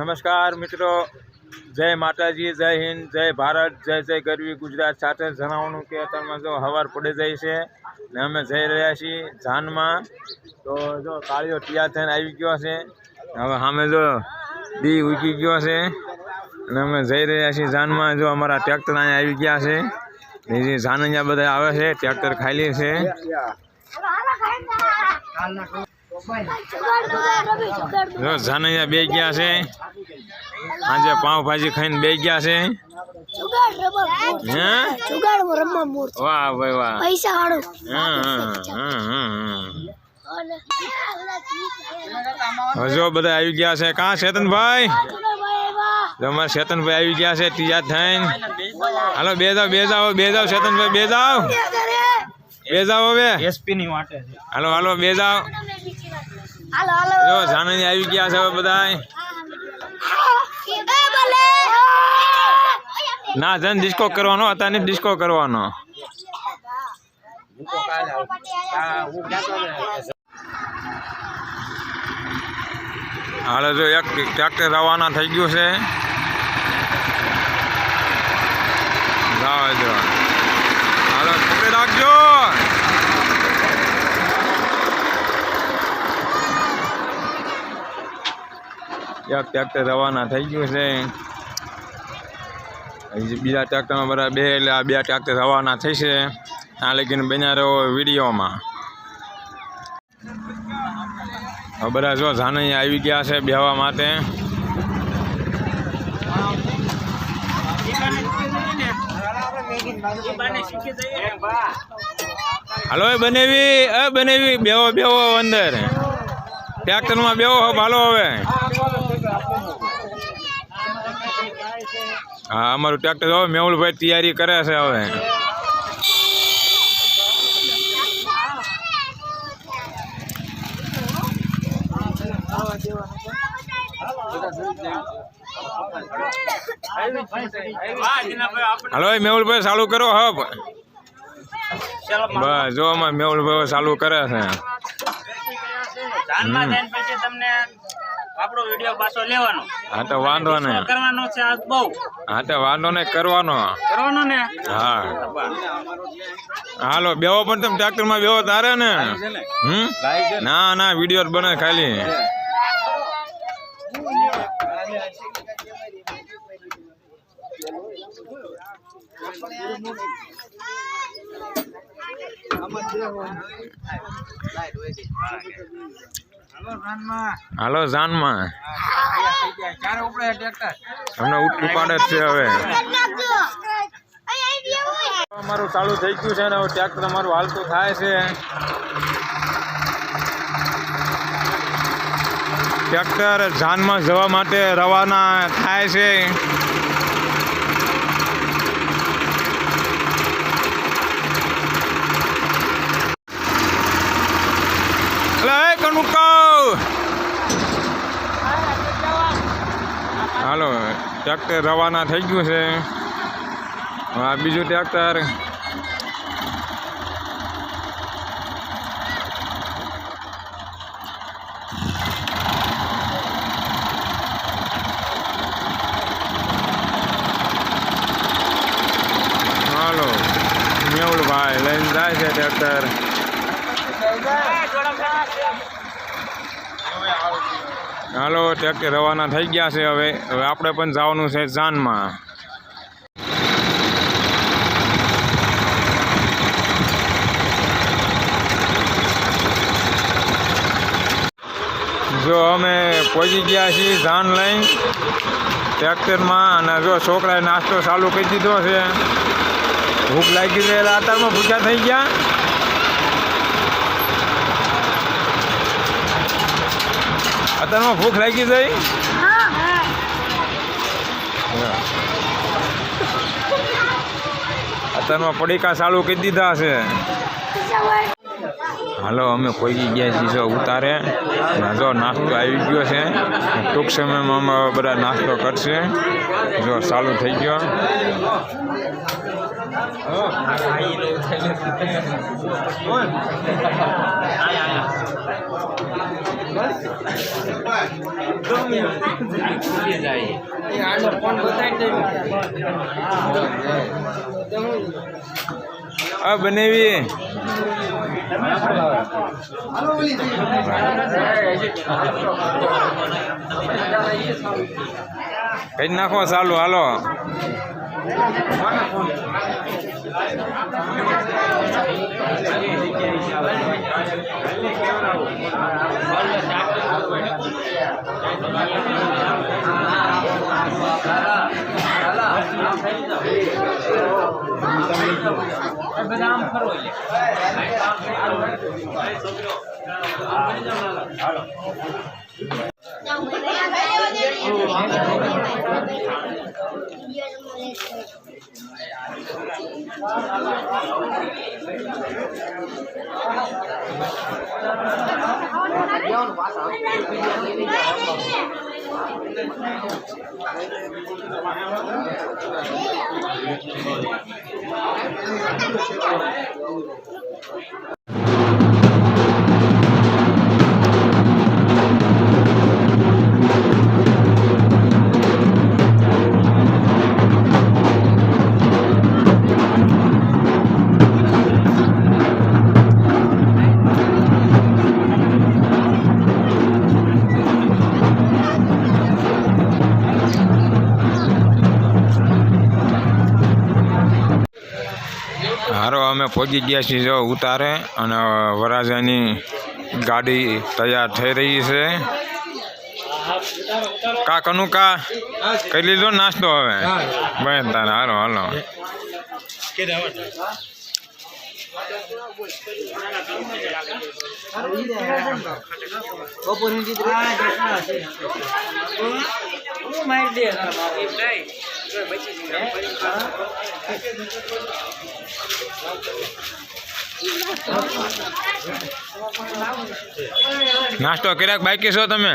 નમસ્કાર મિત્રો, જય માતાજી, જય હિન્દ, જય ભારત, જય જય ગરવી ગુજરાત. સાથે જણાવવાનું કે અત્યારમાં જો હવાર પડી જાય છે ને અમે જઈ રહ્યા છીએ જાનમાં. તો જો કાળીઓ તૈયાર થઈને આવી ગયો છે. હવે સામે જો દી ઉગી ગયો છે અને અમે જઈ રહ્યા છીએ જાનમાં. જો અમારા ટ્રેક્ટર અહીંયા આવી ગયા છે. જે જાન અહીંયા બધા આવે છે, ટ્રેક્ટર ખાલી છે. જો જાનૈયા બે ગયા છે, આજે પાવભાજી ખાઈને બે ગયા છે. વાહ ભાઈ વાહ, જો બધા આવી ગયા છે. કાં ચેતનભાઈ? અમારા ચેતનભાઈ આવી ગયા છે તૈયાર થઈને. હાલો બે જાઓ, બે જાઓ, બે જાઓ ચેતનભાઈ, બે જાઓ, બે જાઓ હવે. હાલો હાલો બે જાઓ. જો જાનૈયા આવી ગયા છે હવે બધા. ના જન ડિસ્કો કરવાનો, અત્યારે ડિસ્કો કરવાનો. હાલો જો એક ટ્રેક્ટર રવાના થઈ ગયું છે. જાઓ જો, હાલો પકડી રાખજો. એક ટ્રેક્ટર રવાના થઈ ગયું છે. બીજા ટ્રેક્ટરમાં બધા બે, એટલે આ બે ટ્રેક્ટર રવાના થઈ છે. આ લગીને બન્યા રહો વિડીયોમાં. હવે બધા જો જાનૈયા આવી ગયા છે બેહવા માટે. હાલો એ બનેવી બેહો બેહો અંદર ટ્રેક્ટરમાં બેહો. હાલો હવે હા, અમારું ટ્રેક્ટર હવે મેહુલભાઈ તૈયારી કરે છે. હવે હાલો મેહુલભાઈ ચાલુ કરો. હા બસ જો અમારે મેહુલભાઈ ચાલુ કરે છે. આપણો વિડિયો પાછો લેવાનો. હા તો વાંધો ને કરવાનો છે આજ બહુ. હા તો વાંધો ને કરવાનો ને. હા હાલો બેહો, પણ તમે ટ્રેક્ટર માં બેહો તારે ને. ના ના વિડીયો બને ખાલી. હાલો જાનમાં અમને ઉઠી પાડે છે. હવે અમારું ચાલુ થઈ ગયું છે ને હવે ટ્રેક્ટર અમારું હાલતું થાય છે. ટ્રેક્ટર જાનમાં જવા માટે રવાના થાય છે. હાલો ટ્રેક્ટર રવાના થઈ ગયું છે. હા બીજું ટ્રેક્ટર. હાલો મેહુલભાઈ લઈને જાય છે ટ્રેક્ટર. હાલો ટ્રેક્ટર રવાના થઈ ગયા છે. હવે આપણે પણ જવાનું છે જાનમાં. જો અમે પહોંચી ગયા છીએ જાન લઈને ટ્રેક્ટરમાં. અને જો છોકરાએ નાસ્તો ચાલુ કરી દીધો છે. ભૂખ લાગી છે એટલે અત્યારમાં ભૂખ્યા થઈ ગયા. અત્યારમાં ભૂખ લાગી જાય. અત્યારમાં પડીકા ચાલુ કરી દીધા છે. હાલો અમે પહોંચી ગયા છીએ ઉતારે. જો નાસ્તો આવી ગયો છે. ટૂંક સમયમાં અમે બધા નાસ્તો કરશે. જો ચાલુ થઈ ગયો. આ બનેવી કઈ નાખો ચાલુ હાલો હારો અમે પહોંચી ગયા છીએ જો ઉતારે અને વરાજાની ગાડી તૈયાર થઈ રહી છે કા કનું કા કરી લીધો નાસ્તો હવે બસ તારે હાલો હાલો નાસ્તો કર્યા બાકી છો તમે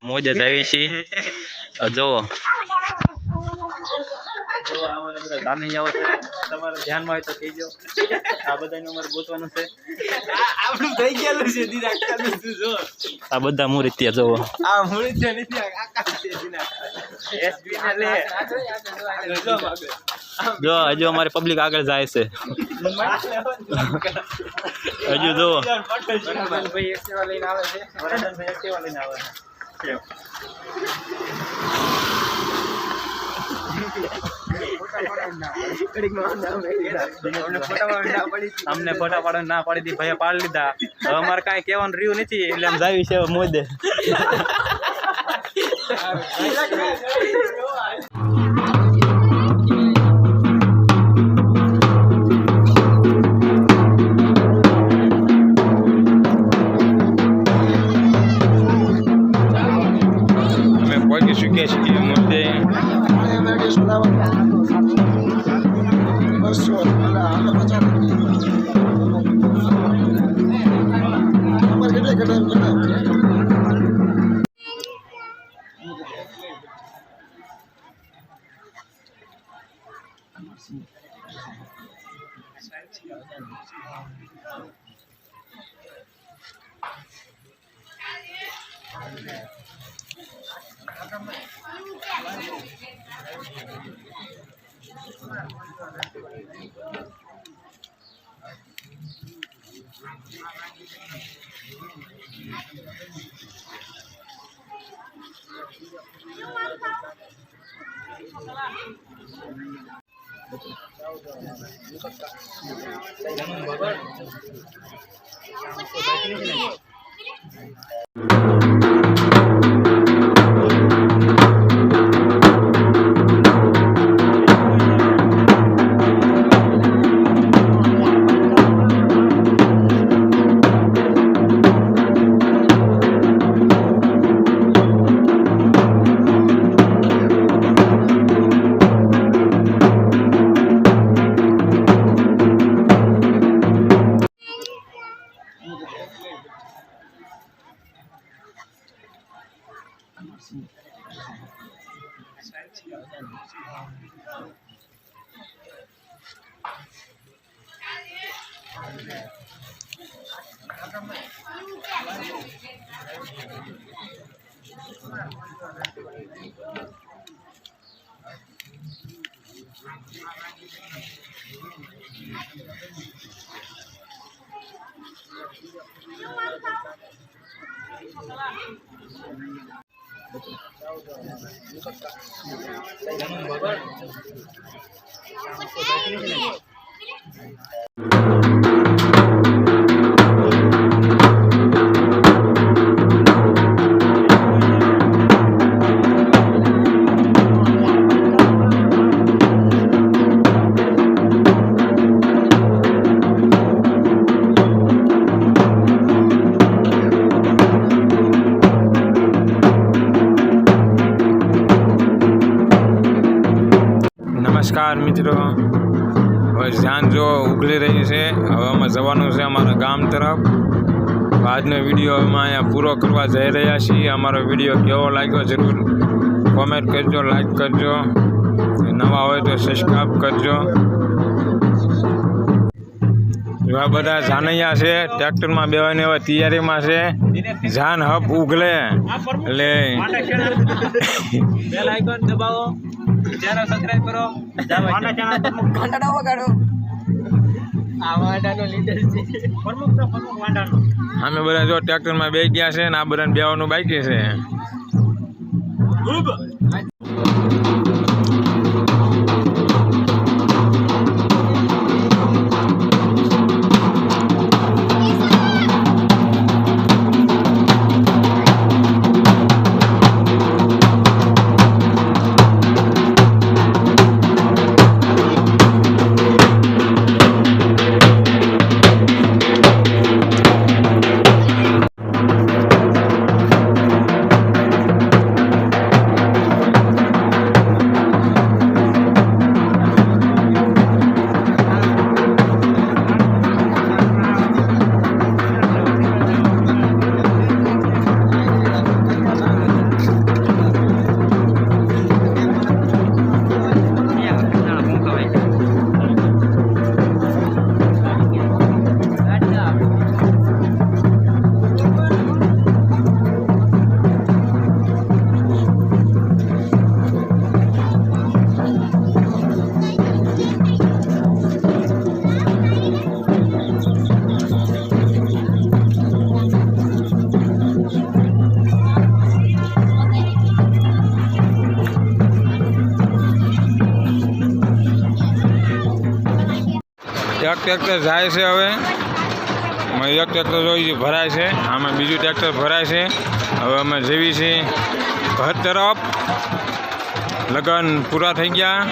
મોજ જ આવી છે જોવો સામે આવો છે તમારે ધ્યાનમાં હોય તો કહેજો આ બધાને અમારે ગોતવાનું છે આપણું થઈ ગયેલું છે દીદા કાનું જો આ બધા મૂર્તિયા જોવો આ મૂર્તિયા નથી આકાશ છે દીના એસબી ને લે જો હજુ અમારી પબ્લિક આગળ જાય છે હજુ જોવો ભાઈ એક્ટિવા લઈને આવે છે વરદાનભાઈ એક્ટિવા લઈને આવે છે અમને ફોટા પાડવા ના પાડી દી ભાઈ પાડી લીધા હવે અમારે કઈ કહેવાનું રહ્યું નથી એટલે આમ જાવી છે મોદે અમે પહોંચી ચૂક્યા છીએ મુદ્દે નમસ્કાર મિત્રો, હવે સાંજ જો ઉગલી રહી છે. હવે અમે જવાનું છે અમારા ગામ તરફ. આજનો વિડીયો અમે અહીંયા પૂરો કરવા જઈ રહ્યા છીએ. અમારો વિડીયો કેવો લાગ્યો જરૂર કોમેન્ટ કરજો, લાઈક કરજો, નવા હોય તો સબસ્ક્રાઈબ કરજો. એવા બધા જાનૈયા છે, ટ્રેક્ટરમાં બેવાની હવે તૈયારીમાં છે. જાન હપ ઉગલે એટલે બેલ આઇકોન દબાવો, ચેનલ સબસ્ક્રાઇબ કરો, ઘંટાડો વગાડો. આ વાંડાનો લીડર છે, પ્રમુખ વાંડાનો. અમે બધા જો ટ્રેક્ટરમાં બે ગયા છે ને આ બધાને બેવાનું બાકી છે. એક ટ્રેક્ટર જાય છે. હવે એક ટ્રેક્ટર જોઈ ભરાય છે, આમાં બીજું ટ્રેક્ટર ભરાય છે. હવે અમે જઈએ છીએ ઘર તરફ. લગ્ન પૂરા થઈ ગયા.